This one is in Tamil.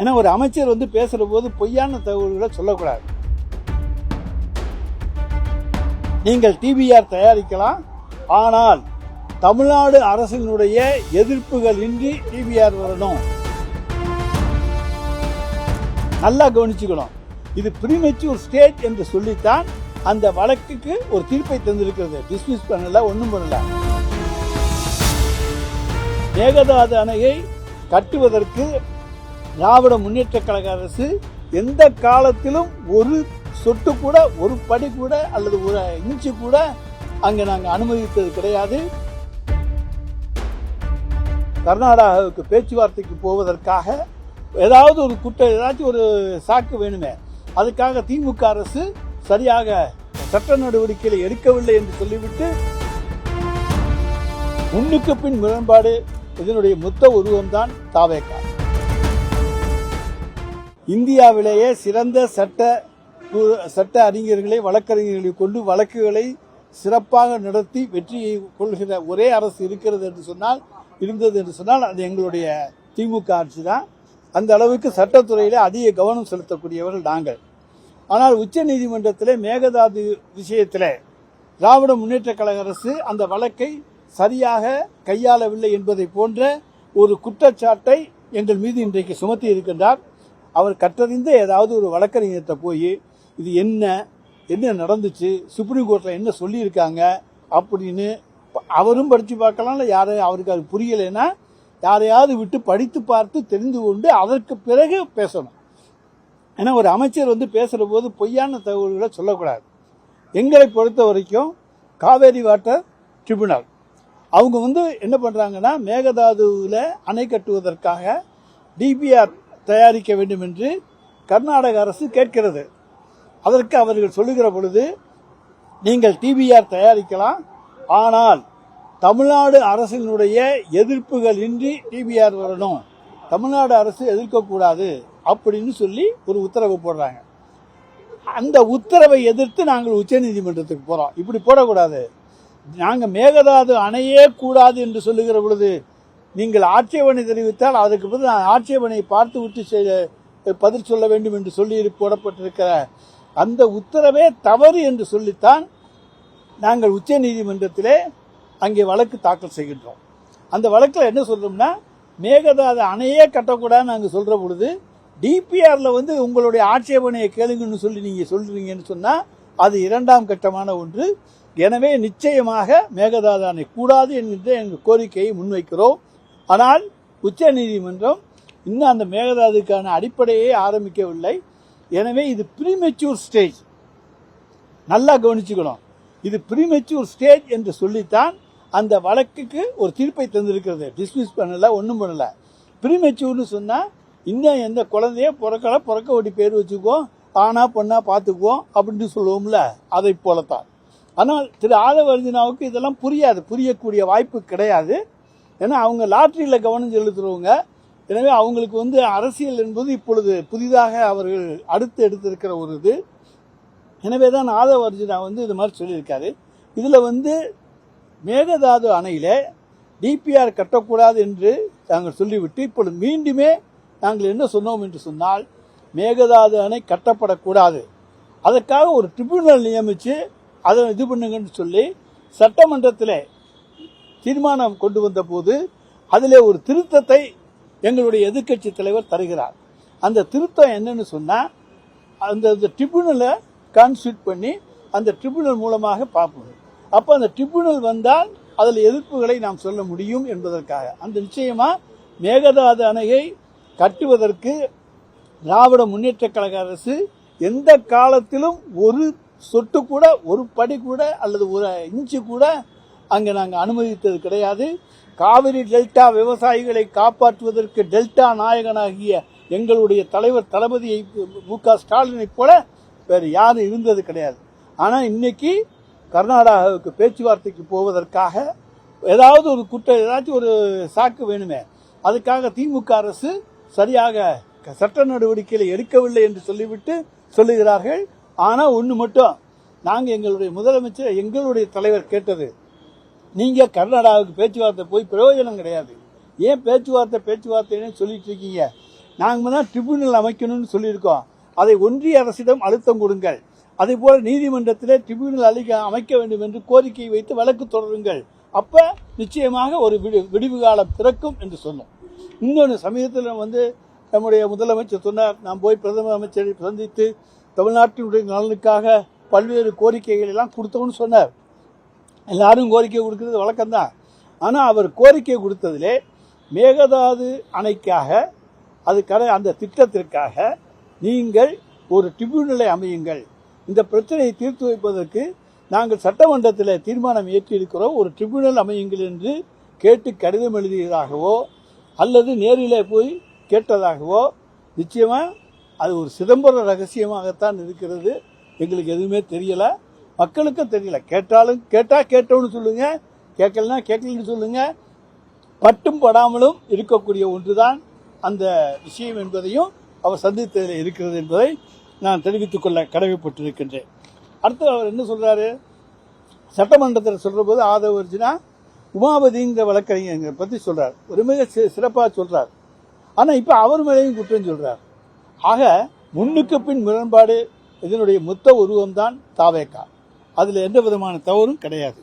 ஏன்னா ஒரு அமைச்சர் பேசுற போது பொய்யான தகவல்களை சொல்லக்கூடாது. நீங்கள் டிபிஆர் தயாரிக்கலாம், ஆனால் தமிழ்நாடு அரசினுடைய எதிர்ப்புகள் இன்றி டிபிஆர் வரணும். நல்லா கவனிச்சுக்கணும். இது ப்ரீமெச்சூர் ஸ்டேஜ் என்று சொல்லித்தான் அந்த வழக்குக்கு ஒரு தீர்ப்பை தந்திருக்கிறது. டிஸ்மிஸ் பண்ணல, ஒன்றும் பண்ணல. மேகதாது அணையை கட்டுவதற்கு திராவிட முன்னேற்ற கழக அரசு எந்த காலத்திலும் ஒரு சொட்டு கூட, ஒரு படி கூட அல்லது ஒரு இன்ச்சு கூட அங்கே நாங்கள் அனுமதித்தது கிடையாது. கர்நாடகாவுக்கு பேச்சுவார்த்தைக்கு போவதற்காக ஏதாவது ஒரு ஏதாச்சும் ஒரு சாக்கு வேணுமே, அதுக்காக திமுக அரசு சரியாக சட்ட நடவடிக்கைகளை எடுக்கவில்லை என்று சொல்லிவிட்டு முன்னுக்கு பின் முரண்பாடு. இதனுடைய மொத்த உருவம்தான் தாவேகா. இந்தியாவிலேயே சிறந்த சட்ட அறிஞர்களை, வழக்கறிஞர்களை கொண்டு வழக்குகளை சிறப்பாக நடத்தி வெற்றியை கொள்கிற ஒரே அரசு இருந்தது என்று சொன்னால் அது எங்களுடைய திமுக ஆட்சி தான். அந்த அளவுக்கு சட்டத்துறையில் அதிக கவனம் செலுத்தக்கூடியவர்கள் நாங்கள். ஆனால் உச்ச நீதிமன்றத்திலே மேகதாது விஷயத்திலே திராவிட முன்னேற்ற கழக அரசு அந்த வழக்கை சரியாக கையாளவில்லை என்பதை போன்ற ஒரு குற்றச்சாட்டை எங்கள் மீது இன்றைக்கு சுமத்தி இருக்கின்றார். அவர் கற்றறிந்த ஏதாவது ஒரு வழக்கறிஞர்கிட்ட போய் இது என்ன நடந்துச்சு, சுப்ரீம் கோர்ட்டில் என்ன சொல்லியிருக்காங்க அப்படின்னு அவரும் படித்து பார்க்கலாம். அவருக்கு அது புரியலைன்னா யாரையாவது விட்டு படித்து பார்த்து தெரிந்து கொண்டு அதற்கு பிறகு பேசணும். ஏன்னா ஒரு அமைச்சர் பேசுகிற போது பொய்யான தகவல்களை சொல்லக்கூடாது. எங்களை பொறுத்த வரைக்கும் காவேரி வாட்டர் ட்ரிபியூனல் அவங்க என்ன பண்ணுறாங்கன்னா, மேகதாதுவில் அணை கட்டுவதற்காக டிபிஆர் தயாரிக்க வேண்டும் என்று கர்நாடக அரசு கேட்கிறது. அதற்கு அவர்கள் சொல்லுகிற பொழுது, நீங்கள் டிபிஆர் தயாரிக்கலாம், ஆனால் தமிழ்நாடு அரசினுடைய எதிர்ப்புகள் இன்றி டிபிஆர் வரணும், தமிழ்நாடு அரசு எதிர்க்கக்கூடாது அப்படின்னு சொல்லி ஒரு உத்தரவு போடுறாங்க. அந்த உத்தரவை எதிர்த்து நாங்கள் உச்ச நீதிமன்றத்துக்கு போகிறோம். இப்படி போடக்கூடாது, நாங்கள் மேகதாது அணையே கூடாது என்று சொல்லுகிற பொழுது நீங்கள் ஆட்சேபனை தெரிவித்தால் அதுக்கு பதில் ஆட்சேபனை பார்த்து விட்டு பதில் சொல்ல வேண்டும் என்று சொல்லி போடப்பட்டிருக்கிற அந்த உத்தரவே தவறு என்று சொல்லித்தான் நாங்கள் உச்ச நீதிமன்றத்திலே அங்கே வழக்கு தாக்கல் செய்கின்றோம். அந்த வழக்கில் என்ன சொல்றோம்னா, மேகதாது அணையே கட்டக்கூடாதுன்னு நாங்கள் சொல்ற பொழுது டிபிஆரில் உங்களுடைய ஆட்சேபனையை கேளுங்கன்னு சொல்லி நீங்கள் சொல்றீங்கன்னு சொன்னால் அது இரண்டாம் கட்டமான ஒன்று. எனவே நிச்சயமாக மேகதாது அணை கூடாது என்கின்ற எங்கள் கோரிக்கையை முன்வைக்கிறோம். ஆனால் உச்ச நீதிமன்றம் இன்னும் அந்த மேகதாதுக்கான அடிப்படையை ஆரம்பிக்கவில்லை. எனவே இது ப்ரீமெச்சூர் ஸ்டேஜ். நல்லா கவனிச்சுக்கணும். இது ப்ரீமெச்சூர் ஸ்டேஜ் என்று சொல்லித்தான் அந்த வழக்குக்கு ஒரு தீர்ப்பை தந்திருக்கிறது. டிஸ்மிஸ் பண்ணல, ஒன்றும் பண்ணல. ப்ரீமெச்சூர்னு சொன்னால் இன்னும் எந்த குழந்தைய பிறக்க ஓடி பேர் வச்சுக்குவோம், ஆனா பொண்ணா பார்த்துக்குவோம் அப்படின்னு சொல்லுவோம்ல, அதை போலத்தான். ஆனால் திரு ஆதவ அர்ஜுனாவுக்கு இதெல்லாம் புரியாது, புரியக்கூடிய வாய்ப்பு கிடையாது. ஏன்னா அவங்க லாட்டரியில் கவனம் செலுத்துறவங்க. எனவே அவங்களுக்கு அரசியல் என்பது இப்பொழுது புதிதாக அவர்கள் அடுத்து எடுத்திருக்கிற ஒரு இது. எனவே தான் ஆதவ அர்ஜுனா இது மாதிரி சொல்லியிருக்காரு. இதில் மேகதாது அணையில் டிபிஆர் கட்டக்கூடாது என்று நாங்கள் சொல்லிவிட்டு இப்பொழுது மீண்டுமே நாங்கள் என்ன சொன்னோம் என்று சொன்னால், மேகதாது அணை கட்டப்படக்கூடாது, அதற்காக ஒரு ட்ரிபியூனல் நியமித்து அதை இது பண்ணுங்கன்னு சொல்லி சட்டமன்றத்தில் தீர்மானம் கொண்டு வந்த போது அதில் ஒரு திருத்தத்தை எங்களுடைய எதிர்க்கட்சி தலைவர் தருகிறார். அந்த திருத்தம் என்னன்னு சொன்னால், அந்த ட்ரிபியூனலை கான்ஸ்டியூட் பண்ணி அந்த ட்ரிபியூனல் மூலமாக பார்ப்போம். அப்போ அந்த ட்ரிபியூனல் வந்தால் அதில் எதிர்ப்புகளை நாம் சொல்ல முடியும் என்பதற்காக அந்த நிச்சயமாக மேகதாது அணையை கட்டுவதற்கு திராவிட முன்னேற்ற கழக அரசு எந்த காலத்திலும் ஒரு சொட்டு கூட, ஒரு படி கூட அல்லது ஒரு இன்ச்சு கூட அங்கே நாங்கள் அனுமதித்தது கிடையாது. காவிரி டெல்டா விவசாயிகளை காப்பாற்றுவதற்கு டெல்டா நாயகனாகிய எங்களுடைய தலைவர் தளபதியை மு.க. ஸ்டாலினை போல வேறு யாரும் இருந்தது கிடையாது. ஆனால் இன்னைக்கு கர்நாடகாவுக்கு பேச்சுவார்த்தைக்கு போவதற்காக ஏதாவது ஒரு ஏதாச்சும் ஒரு சாக்கு வேணுமே, அதுக்காக திமுக அரசு சரியாக சட்ட நடவடிக்கைகளை எடுக்கவில்லை என்று சொல்லிவிட்டு சொல்லுகிறார்கள். ஆனால் ஒன்று மட்டும், நாங்கள் எங்களுடைய முதலமைச்சர், எங்களுடைய தலைவர் கேட்டது, நீங்கள் கர்நாடகாவுக்கு பேச்சுவார்த்தை போய் பிரயோஜனம் கிடையாது, ஏன் பேச்சுவார்த்தைன்னு சொல்லிட்டு இருக்கீங்க, நாங்கள் தான் ட்ரிபியூனல் அமைக்கணும்னு சொல்லியிருக்கோம். அதை ஒன்றிய அரசிடம் அழுத்தம் கொடுங்கள். அதே போல நீதிமன்றத்தில் ட்ரிபியூனல் அமைக்க வேண்டும் என்று கோரிக்கை வைத்து வழக்கு தொடருங்கள். அப்ப நிச்சயமாக ஒரு விடிவு காலம் பிறக்கும் என்று சொன்னோம். இன்னொன்று சமீபத்தில் நம்முடைய முதலமைச்சர் சொன்னார், நான் போய் பிரதமர் அமைச்சரை சந்தித்து தமிழ்நாட்டினுடைய நலனுக்காக பல்வேறு கோரிக்கைகள் எல்லாம் கொடுத்தோம்னு சொன்னார். எல்லாரும் கோரிக்கை கொடுக்கிறது வழக்கம்தான். ஆனால் அவர் கோரிக்கை கொடுத்ததிலே மேகதாது அணைக்காக அந்த திட்டத்திற்காக நீங்கள் ஒரு ட்ரிபியூனலை அமையுங்கள், இந்த பிரச்சனையை தீர்த்து வைப்பதற்கு நாங்கள் சட்டமன்றத்தில் தீர்மானம் ஏற்றிருக்கிறோம், ஒரு ட்ரிபியூனல் அமையுங்கள் என்று கேட்டு கடிதம் எழுதியதாகவோ அல்லது நேரில் போய் கேட்டதாகவோ நிச்சயமாக அது ஒரு சிதம்பர ரகசியமாகத்தான் இருக்கிறது. எங்களுக்கு எதுவுமே தெரியல, மக்களுக்கும் தெரியல. கேட்டோன்னு சொல்லுங்க, கேட்கலன்னா கேட்கலன்னு சொல்லுங்க. பட்டும் படாமலும் இருக்கக்கூடிய ஒன்றுதான் அந்த விஷயம் என்பதையும் அவர் சந்தித்ததில் இருக்கிறது என்பதை நான் தெரிவித்துக் கொள்ள கடமைப்பட்டிருக்கின்றேன். அடுத்து அவர் என்ன சொல்றாரு, சட்டமன்றத்தில் சொல்ற போது ஆதவர்ஜினா உமாபதிங்கிற வழக்கறிஞர் பற்றி சொல்றார், ஒரு மிக சிறப்பாக சொல்றார். ஆனால் இப்போ அவர் மேலேயும் குற்றம் சொல்றார். ஆக முன்னுக்கு பின் முரண்பாடு, இதனுடைய மொத்த உருவம்தான் தாவேகா. அதில் எந்த விதமான தவறும் கிடையாது.